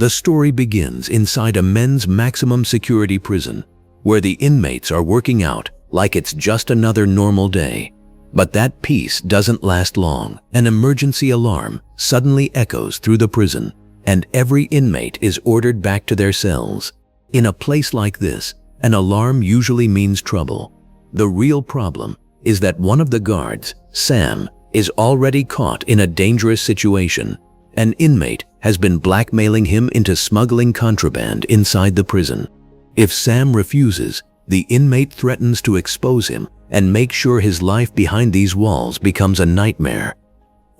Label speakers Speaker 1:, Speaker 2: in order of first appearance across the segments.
Speaker 1: The story begins inside a men's maximum security prison, where the inmates are working out like it's just another normal day. But that peace doesn't last long. An emergency alarm suddenly echoes through the prison, and every inmate is ordered back to their cells. In a place like this, an alarm usually means trouble. The real problem is that one of the guards, Sam, is already caught in a dangerous situation. An inmate has been blackmailing him into smuggling contraband inside the prison. If Sam refuses, the inmate threatens to expose him and make sure his life behind these walls becomes a nightmare.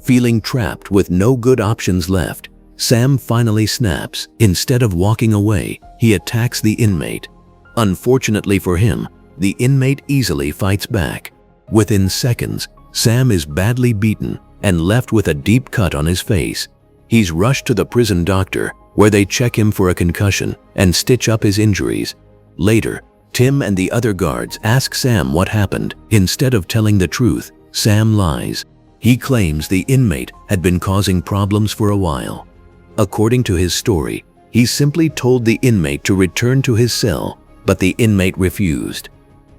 Speaker 1: Feeling trapped with no good options left, Sam finally snaps. Instead of walking away, he attacks the inmate. Unfortunately for him, the inmate easily fights back. Within seconds, Sam is badly beaten and left with a deep cut on his face. He's rushed to the prison doctor, where they check him for a concussion and stitch up his injuries. Later, Tim and the other guards ask Sam what happened. Instead of telling the truth, Sam lies. He claims the inmate had been causing problems for a while. According to his story, he simply told the inmate to return to his cell, but the inmate refused.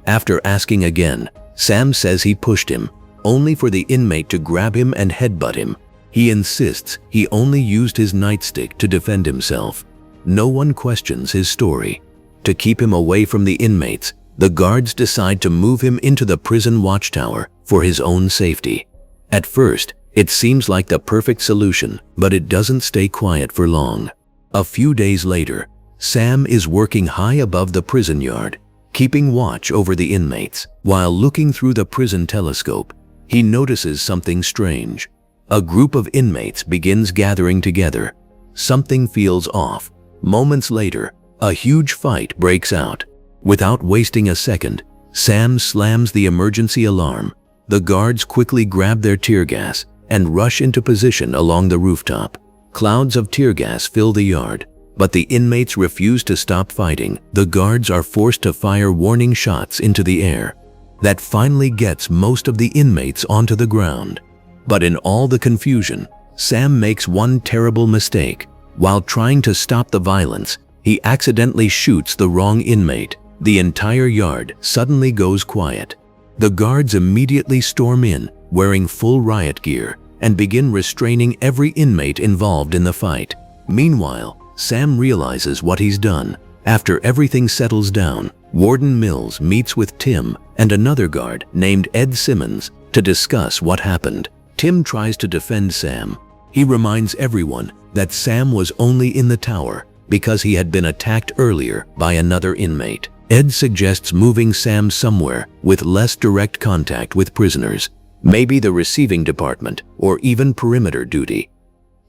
Speaker 1: After asking again, Sam says he pushed him, only for the inmate to grab him and headbutt him. He insists he only used his nightstick to defend himself. No one questions his story. To keep him away from the inmates, the guards decide to move him into the prison watchtower for his own safety. At first, it seems like the perfect solution, but it doesn't stay quiet for long. A few days later, Sam is working high above the prison yard, keeping watch over the inmates. While looking through the prison telescope, he notices something strange. A group of inmates begins gathering together. Something feels off. Moments later, a huge fight breaks out. Without wasting a second, Sam slams the emergency alarm. The guards quickly grab their tear gas and rush into position along the rooftop. Clouds of tear gas fill the yard, but the inmates refuse to stop fighting. The guards are forced to fire warning shots into the air. That finally gets most of the inmates onto the ground. But in all the confusion, Sam makes one terrible mistake. While trying to stop the violence, he accidentally shoots the wrong inmate. The entire yard suddenly goes quiet. The guards immediately storm in, wearing full riot gear, and begin restraining every inmate involved in the fight. Meanwhile, Sam realizes what he's done. After everything settles down, Warden Mills meets with Tim and another guard named Ed Simmons to discuss what happened. Tim tries to defend Sam. He reminds everyone that Sam was only in the tower because he had been attacked earlier by another inmate. Ed suggests moving Sam somewhere with less direct contact with prisoners, maybe the receiving department or even perimeter duty.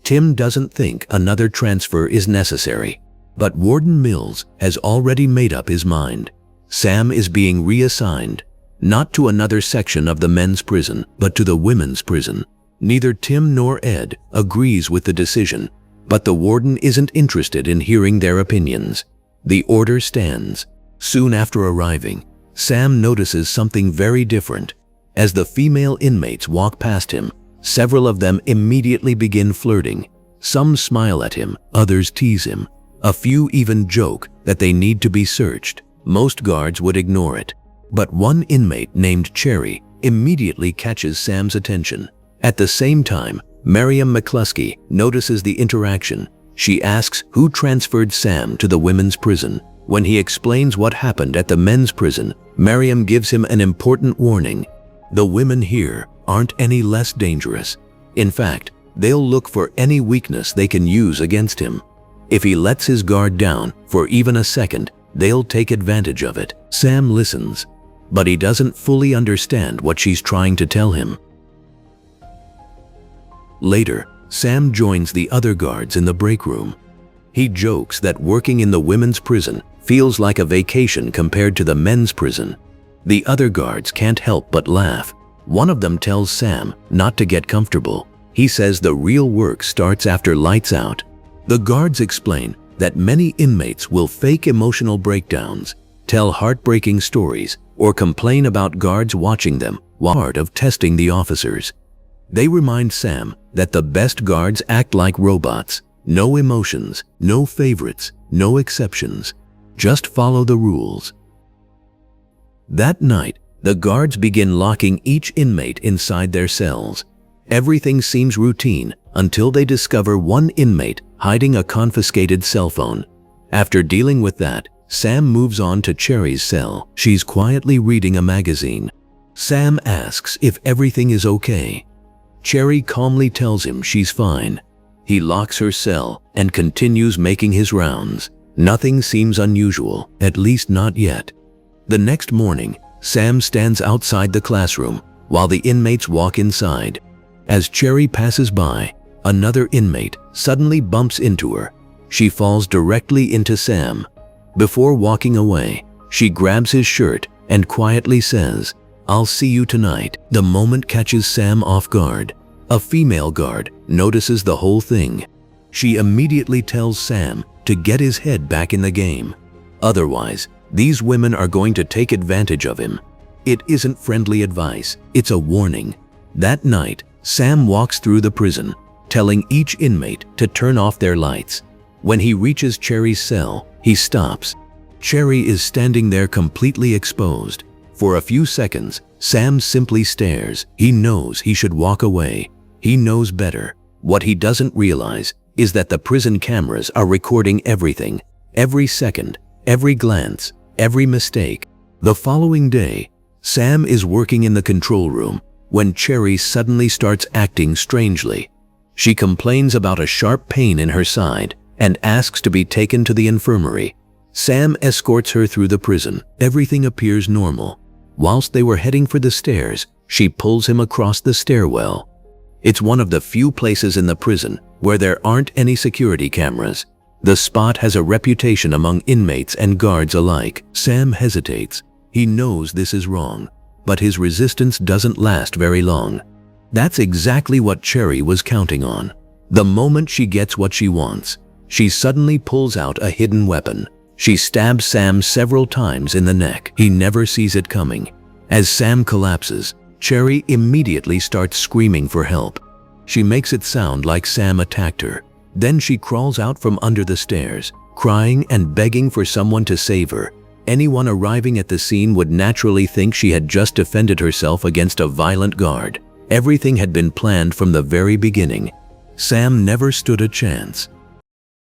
Speaker 1: Tim doesn't think another transfer is necessary, but Warden Mills has already made up his mind. Sam is being reassigned, not to another section of the men's prison, but to the women's prison. Neither Tim nor Ed agrees with the decision, but the warden isn't interested in hearing their opinions. The order stands. Soon after arriving, Sam notices something very different. As the female inmates walk past him, several of them immediately begin flirting. Some smile at him, others tease him. A few even joke that they need to be searched. Most guards would ignore it. But one inmate named Cherry immediately catches Sam's attention. At the same time, Miriam McCluskey notices the interaction. She asks who transferred Sam to the women's prison. When he explains what happened at the men's prison, Miriam gives him an important warning. The women here aren't any less dangerous. In fact, they'll look for any weakness they can use against him. If he lets his guard down for even a second, they'll take advantage of it. Sam listens, but he doesn't fully understand what she's trying to tell him. Later, Sam joins the other guards in the break room. He jokes that working in the women's prison feels like a vacation compared to the men's prison. The other guards can't help but laugh. One of them tells Sam not to get comfortable. He says the real work starts after lights out. The guards explain that many inmates will fake emotional breakdowns, tell heartbreaking stories, or complain about guards watching them while part of testing the officers. They remind Sam that the best guards act like robots. No emotions, no favorites, no exceptions. Just follow the rules. That night, the guards begin locking each inmate inside their cells. Everything seems routine until they discover one inmate hiding a confiscated cell phone. After dealing with that, Sam moves on to Cherry's cell. She's quietly reading a magazine. Sam asks if everything is okay. Cherry calmly tells him she's fine. He locks her cell and continues making his rounds. Nothing seems unusual, at least not yet. The next morning, Sam stands outside the classroom while the inmates walk inside. As Cherry passes by, another inmate suddenly bumps into her. She falls directly into Sam. Before walking away, she grabs his shirt and quietly says, "I'll see you tonight." The moment catches Sam off guard. A female guard notices the whole thing. She immediately tells Sam to get his head back in the game. Otherwise, these women are going to take advantage of him. It isn't friendly advice, it's a warning. That night, Sam walks through the prison, telling each inmate to turn off their lights. When he reaches Cherry's cell, he stops. Cherry is standing there completely exposed. For a few seconds, Sam simply stares. He knows he should walk away. He knows better. What he doesn't realize is that the prison cameras are recording everything, every second, every glance, every mistake. The following day, Sam is working in the control room when Cherry suddenly starts acting strangely. She complains about a sharp pain in her side and asks to be taken to the infirmary. Sam escorts her through the prison. Everything appears normal. Whilst they were heading for the stairs, she pulls him across the stairwell. It's one of the few places in the prison where there aren't any security cameras. The spot has a reputation among inmates and guards alike. Sam hesitates. He knows this is wrong, but his resistance doesn't last very long. That's exactly what Cherry was counting on. The moment she gets what she wants, she suddenly pulls out a hidden weapon. She stabs Sam several times in the neck. He never sees it coming. As Sam collapses, Cherry immediately starts screaming for help. She makes it sound like Sam attacked her. Then she crawls out from under the stairs, crying and begging for someone to save her. Anyone arriving at the scene would naturally think she had just defended herself against a violent guard. Everything had been planned from the very beginning. Sam never stood a chance.